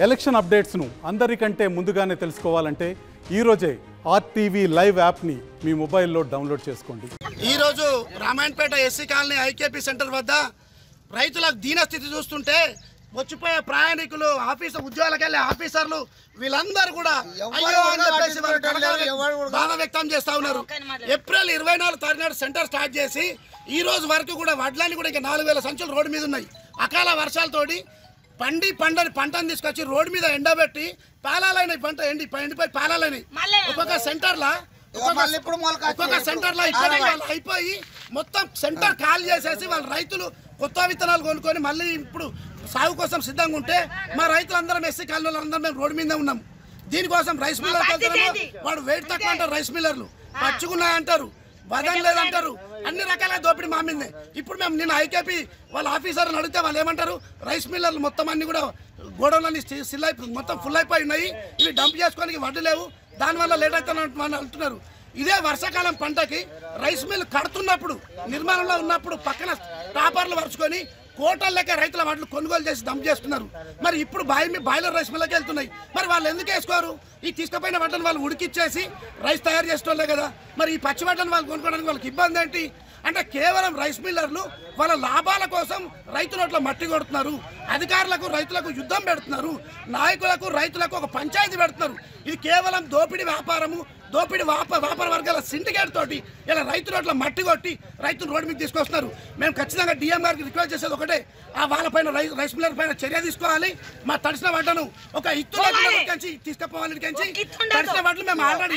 Election అప్డేట్స్ను అందరికంటే ముందుగానే తెలుసుకోవాలంటే ఈరోజే ఆర్టీవీ లైవ్ యాప్ని మీ మొబైల్లో డౌన్లోడ్ చేసుకోండి. ఈరోజు Ramayampet SC colony IKP centre వద్ద రైతులకు దీనస్థితి చూస్తుంటే వచ్చిపోయే ప్రయాణికులు ఉద్యోగాలకు వెళ్ళే ఆఫీసర్లు వీళ్ళందరూ కూడా బాధ వ్యక్తం చేస్తూ ఉన్నారు. ఏప్రిల్ 24 తారీఖు నాడు సెంటర్ స్టార్ట్ చేసి ఈ రోజు వరకు కూడా వడ్లని కూడా ఇంకా 4000 సంచులు రోడ్డు మీద ఉన్నాయి. అకాల వర్షాలతోటి పంటను తీసుకొచ్చి రోడ్డు మీద ఎండబెట్టి పాలాలైన పంట ఎండిపోయి పాలాలని ఒక్కొక్క సెంటర్లో అయిపోయి మొత్తం సెంటర్ ఖాళీ చేసేసి వాళ్ళ రైతులు కొత్త విత్తనాలు కొనుక్కొని మళ్ళీ ఇప్పుడు సాగు కోసం సిద్ధంగా ఉంటే మా రైతులందరం ఎస్సీ కాలనీలో అందరం మేము రోడ్డు మీదే ఉన్నాం. దీనికోసం రైస్ మిల్లర్కి వెళ్తారేమో వాడు వెయిట్ తక్కువ అంటారు, రైస్ మిల్లర్లు పచ్చుకున్నాయంటారు, బదం లేదంటారు, అన్ని రకాల దోపిడీ మా మీదే. ఇప్పుడు మేము నిన్న ఐకేపీ వాళ్ళ ఆఫీసర్లను అడిగితే వాళ్ళు ఏమంటారు, రైస్ మిల్లర్లు మొత్తం అన్ని కూడా గోడౌన్లన్నీ మొత్తం ఫుల్ అయిపోయి ఉన్నాయి, ఇవి డంప్ చేసుకోవడానికి వడ్డు లేవు, దానివల్ల లేట్ అవుతామని అంటున్నారు. ఇదే వర్షాకాలం పంటకి రైస్ మిల్ కడుతున్నప్పుడు నిర్మాణంలో ఉన్నప్పుడు పక్కన టాపర్లు పరుచుకొని కోటల లెక్క రైతుల వాటిని కొనుగోలు చేసి డంప్ చేస్తున్నారు. మరి ఇప్పుడు బాయిలర్ రైస్ మిల్లకి వెళ్తున్నాయి. మరి వాళ్ళు ఎందుకు వేసుకోరు? ఈ తీసుకుపోయిన వాటిని వాళ్ళు ఉడికిచ్చేసి రైస్ తయారు చేసుకోలే కదా. మరి ఈ పచ్చి వాటిని వాళ్ళు కొనుక్కోవడానికి వాళ్ళకి ఇబ్బంది ఏంటి అంటే కేవలం రైస్ మిల్లర్లు వాళ్ళ లాభాల కోసం రైతు నోట్ల మట్టి కొడుతున్నారు. అధికారులకు రైతులకు యుద్ధం పెడుతున్నారు, నాయకులకు రైతులకు ఒక పంచాయతీ పెడుతున్నారు. ఇది కేవలం దోపిడీ వ్యాపారము, దోపిడీ వ్యాపార వర్గాల సిండికేట్ తోటి ఇలా రైతు నోట్ల మట్టి కొట్టి రైతులు రోడ్డు మీద తీసుకొస్తున్నారు. మేము ఖచ్చితంగా డిఎం గారికి రిక్వెస్ట్ చేసేది ఒకటే, వాళ్ళపైన రైస్ మిల్లర్ పైన చర్య తీసుకోవాలి. మా తడిసిన వాటను ఒక ఇత్తుల తీసుకుపోవాలి. తడిసిన వాటిని మేము ఆల్రెడీ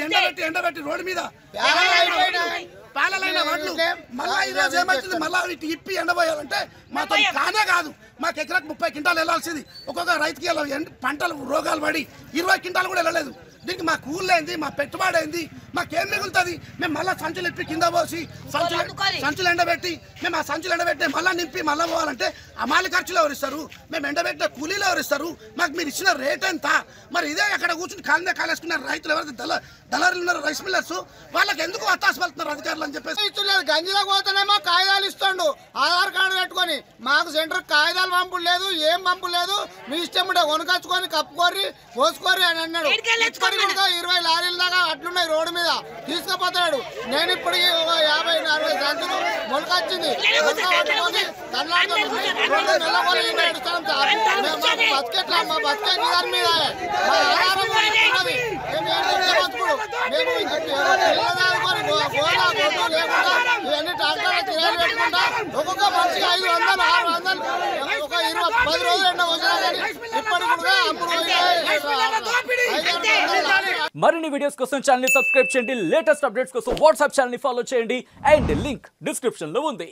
ఎండబెట్టి రోడ్డు మీద పాలలైన వాటిని మళ్ళీ ఈరోజు ఏమవుతుంది, మళ్ళీ ఇటు ఇప్పి ఎండబోయాలంటే మాతో కానే కాదు. మాకు ఎకరాకు 30 క్వింటాలు వెళ్ళాల్సింది, ఒక్కొక్క రైతుకి పంటలు రోగాలు పడి 20 క్వింటాలు కూడా వెళ్ళలేదు. దీనికి మా కూళ్ళు ఏంది, మా పెట్టుబడి ఏంది, మాకేం మిగులుతుంది? మేము మళ్ళీ సంచులు ఇప్పి కింద పోసి సంచులు ఎండబెట్టి మేము ఆ సంచులు ఎండబెట్టి మళ్ళీ నింపి మళ్ళీ పోవాలంటే అమాలి ఖర్చులు ఎవరిస్తారు? మేము ఎండబెట్టిన కూలీలు ఎవరిస్తారు? మాకు మీరు ఇచ్చిన రేట్ ఎంత? మరి ఇదే అక్కడ కూర్చుని కాలేసుకున్న రైతులు ఎవరైతే దళారులు ఉన్నారు రైస్ మిల్లర్స్, వాళ్ళకి ఎందుకు వత్తాసు పడుతున్నారు అధికారులు అని చెప్పేసి. గంజిలోకి పోతేనేమో కాగితాలు ఇస్తుండు, ఆధార్ కార్డు పెట్టుకొని. మాకు సెంటర్ కాగితాలు పంపుడు లేదు, ఏం పంపు లేదు, మీ ఇష్టం ఉంటే కొనుకొచ్చుకొని కప్పుకోరి పోసుకోరి అని అన్నాడు. 20 లారీల దాకా అట్లున్నాయి రోడ్డు మీద తీసుకుపోతాడు. నేను ఇప్పటికీ ఒక 50-60 సంచులు మొలకొచ్చింది పట్టుకొని బతికెట్లా మా బతికే దాని మీద మా ఆధారం లేకుండా ఇవన్నీ ట్రాక్టర్ కిరాయిలు పెట్టుకుంటా ఒక్కొక్క మనిషికి 500, 600 ఒక 10 రోజులు ఎండ వచ్చినా కానీ ఇప్పటికి కూడా అప్పుడు మరిన్ని వీడియోస్ కోసం ఛానల్ ని సబ్స్క్రైబ్ చేయండి, లేటెస్ట్ అప్డేట్స్ కోసం వాట్సాప్ ఛానల్ ని ఫాలో చేయండి అండ్ లింక్ డిస్క్రిప్షన్ లో ఉంది.